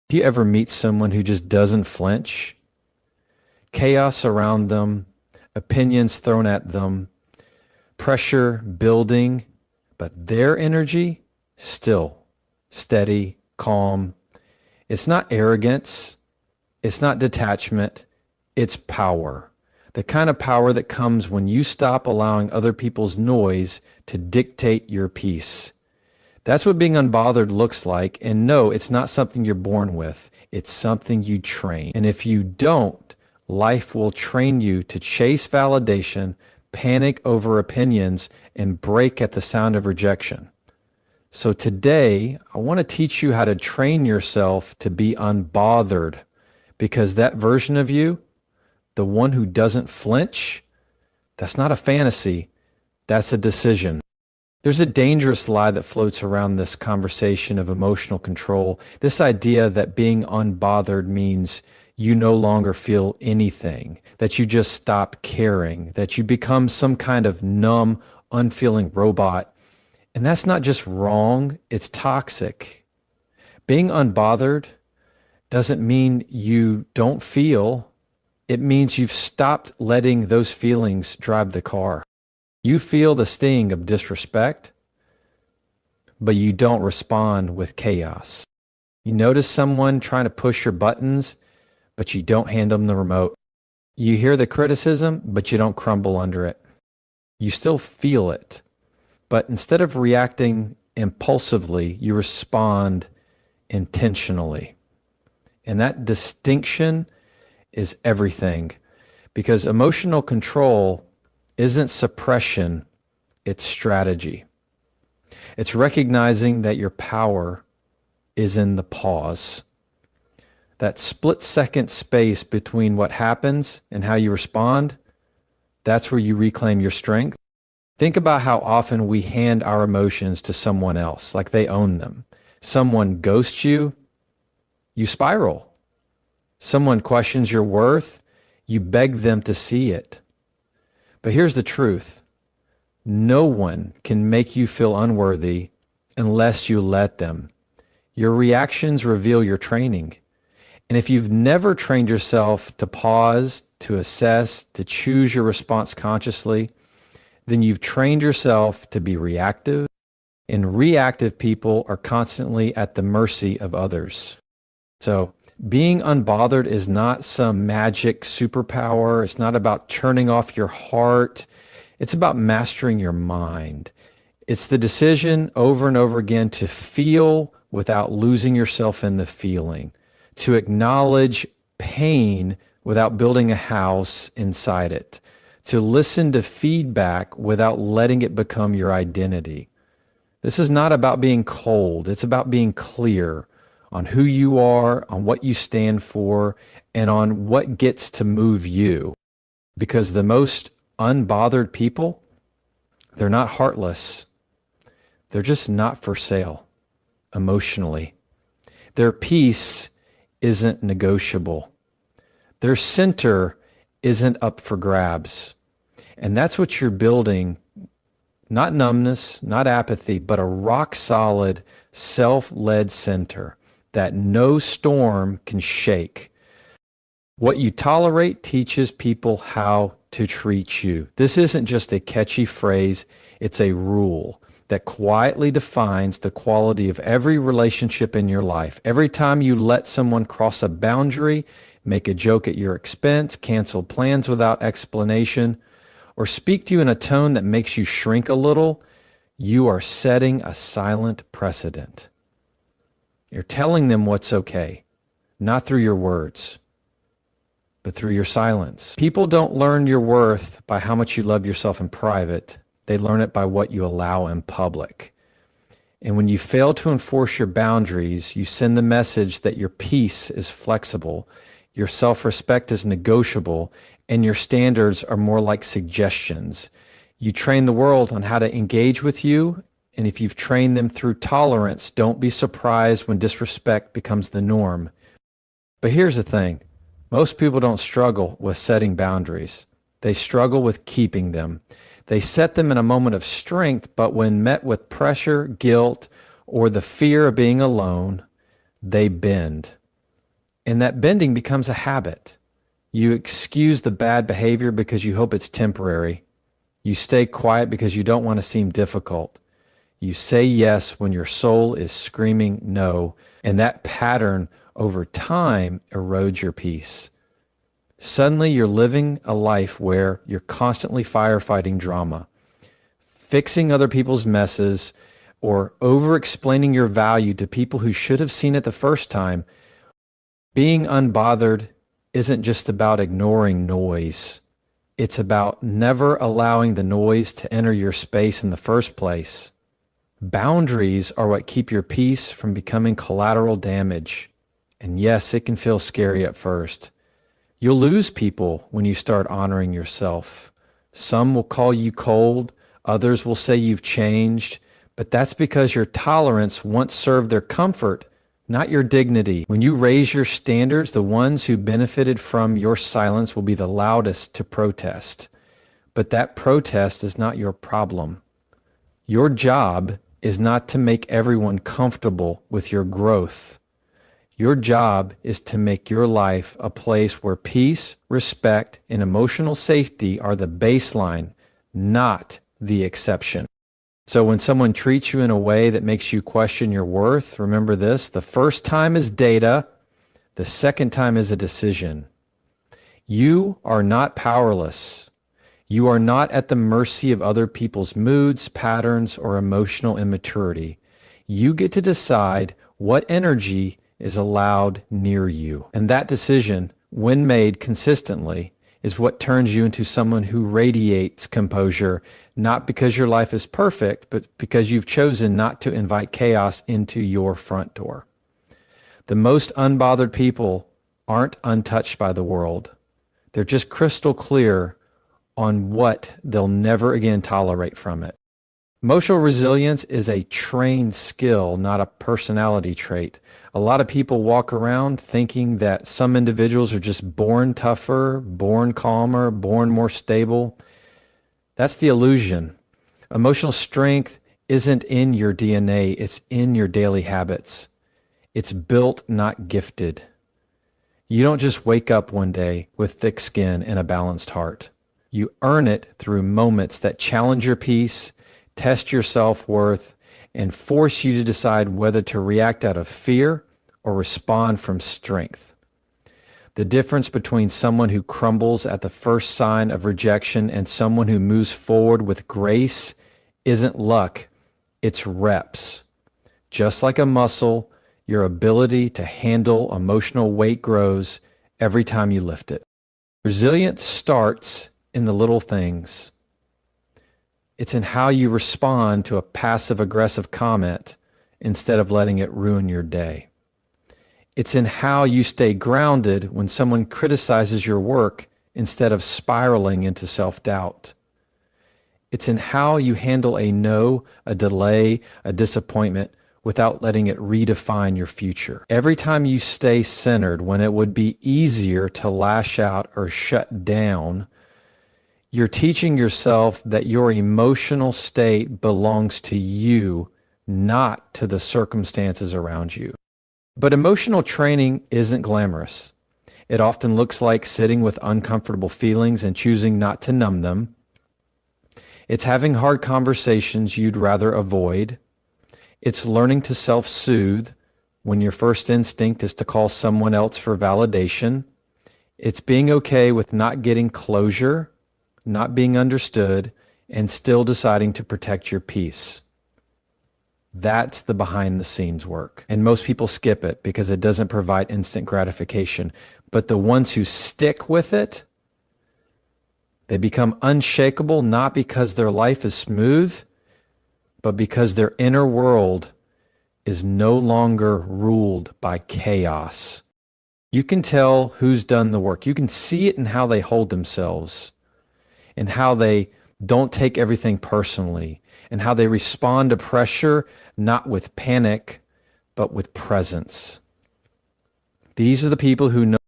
Do you ever meet someone who just doesn't flinch? Chaos around them, opinions thrown at them, pressure building, but their energy still steady, calm. It's not arrogance. It's not detachment. It's power. The kind of power that comes when you stop allowing other people's noise to dictate your peace. That's what being unbothered looks like. And no, it's not something you're born with. It's something you train. And if you don't, life will train you to chase validation, panic over opinions, and break at the sound of rejection. So today, I want to teach you how to train yourself to be unbothered, because that version of you, the one who doesn't flinch, that's not a fantasy, that's a decision. There's a dangerous lie that floats around this conversation of emotional control. This idea that being unbothered means you no longer feel anything, that you just stop caring, that you become some kind of numb, unfeeling robot. And that's not just wrong, it's toxic. Being unbothered doesn't mean you don't feel. It means you've stopped letting those feelings drive the car. You feel the sting of disrespect, but you don't respond with chaos. You notice someone trying to push your buttons, but you don't hand them the remote. You hear the criticism, but you don't crumble under it. You still feel it, but instead of reacting impulsively, you respond intentionally. And that distinction is everything, because emotional control isn't suppression, it's strategy. It's recognizing that your power is in the pause. That split-second space between what happens and how you respond, that's where you reclaim your strength. Think about how often we hand our emotions to someone else, like they own them. Someone ghosts you, you spiral. Someone questions your worth, you beg them to see it. But here's the truth. No one can make you feel unworthy unless you let them. Your reactions reveal your training. And if you've never trained yourself to pause, to assess, to choose your response consciously, then you've trained yourself to be reactive, and reactive people are constantly at the mercy of others. So being unbothered is not some magic superpower. It's not about turning off your heart. It's about mastering your mind. It's the decision over and over again to feel without losing yourself in the feeling, to acknowledge pain without building a house inside it, to listen to feedback without letting it become your identity. This is not about being cold. It's about being clear on who you are, on what you stand for, and on what gets to move you. Because the most unbothered people, they're not heartless. They're just not for sale emotionally. Their peace isn't negotiable. Their center isn't up for grabs. And that's what you're building. Not numbness, not apathy, but a rock-solid, self-led center that no storm can shake. What you tolerate teaches people how to treat you. This isn't just a catchy phrase, it's a rule that quietly defines the quality of every relationship in your life. Every time you let someone cross a boundary, make a joke at your expense, cancel plans without explanation, or speak to you in a tone that makes you shrink a little, you are setting a silent precedent. You're telling them what's okay, not through your words, but through your silence. People don't learn your worth by how much you love yourself in private. They learn it by what you allow in public. And when you fail to enforce your boundaries, you send the message that your peace is flexible, your self-respect is negotiable, and your standards are more like suggestions. You train the world on how to engage with you, and if you've trained them through tolerance, don't be surprised when disrespect becomes the norm. But here's the thing. Most people don't struggle with setting boundaries. They struggle with keeping them. They set them in a moment of strength, but when met with pressure, guilt, or the fear of being alone, they bend. And that bending becomes a habit. You excuse the bad behavior because you hope it's temporary. You stay quiet because you don't want to seem difficult. You say yes when your soul is screaming no, and that pattern over time erodes your peace. Suddenly you're living a life where you're constantly firefighting drama, fixing other people's messes, or over-explaining your value to people who should have seen it the first time. Being unbothered isn't just about ignoring noise. It's about never allowing the noise to enter your space in the first place. Boundaries are what keep your peace from becoming collateral damage. And yes, it can feel scary at first. You'll lose people when you start honoring yourself. Some will call you cold, others will say you've changed, but that's because your tolerance once served their comfort, not your dignity. When you raise your standards, the ones who benefited from your silence will be the loudest to protest. But that protest is not your problem. Your job is not to make everyone comfortable with your growth. Your job is to make your life a place where peace, respect, and emotional safety are the baseline, not the exception. So when someone treats you in a way that makes you question your worth, remember this: the first time is data, the second time is a decision. You are not powerless. You are not at the mercy of other people's moods, patterns, or emotional immaturity. You get to decide what energy is allowed near you. And that decision, when made consistently, is what turns you into someone who radiates composure, not because your life is perfect, but because you've chosen not to invite chaos into your front door. The most unbothered people aren't untouched by the world. They're just crystal clear on what they'll never again tolerate from it. Emotional resilience is a trained skill, not a personality trait. A lot of people walk around thinking that some individuals are just born tougher, born calmer, born more stable. That's the illusion. Emotional strength isn't in your DNA, it's in your daily habits. It's built, not gifted. You don't just wake up one day with thick skin and a balanced heart. You earn it through moments that challenge your peace, test your self-worth, and force you to decide whether to react out of fear or respond from strength. The difference between someone who crumbles at the first sign of rejection and someone who moves forward with grace isn't luck, it's reps. Just like a muscle, your ability to handle emotional weight grows every time you lift it. Resilience starts in the little things. It's in how you respond to a passive-aggressive comment instead of letting it ruin your day. It's in how you stay grounded when someone criticizes your work instead of spiraling into self-doubt. It's in how you handle a no, a delay, a disappointment without letting it redefine your future. Every time you stay centered when it would be easier to lash out or shut down, you're teaching yourself that your emotional state belongs to you, not to the circumstances around you. But emotional training isn't glamorous. It often looks like sitting with uncomfortable feelings and choosing not to numb them. It's having hard conversations you'd rather avoid. It's learning to self-soothe when your first instinct is to call someone else for validation. It's being okay with not getting closure, not being understood, and still deciding to protect your peace. That's the behind the scenes work. And most people skip it because it doesn't provide instant gratification. But the ones who stick with it, they become unshakable, not because their life is smooth, but because their inner world is no longer ruled by chaos. You can tell who's done the work. You can see it in how they hold themselves, and how they don't take everything personally, and how they respond to pressure, not with panic, but with presence. These are the people who know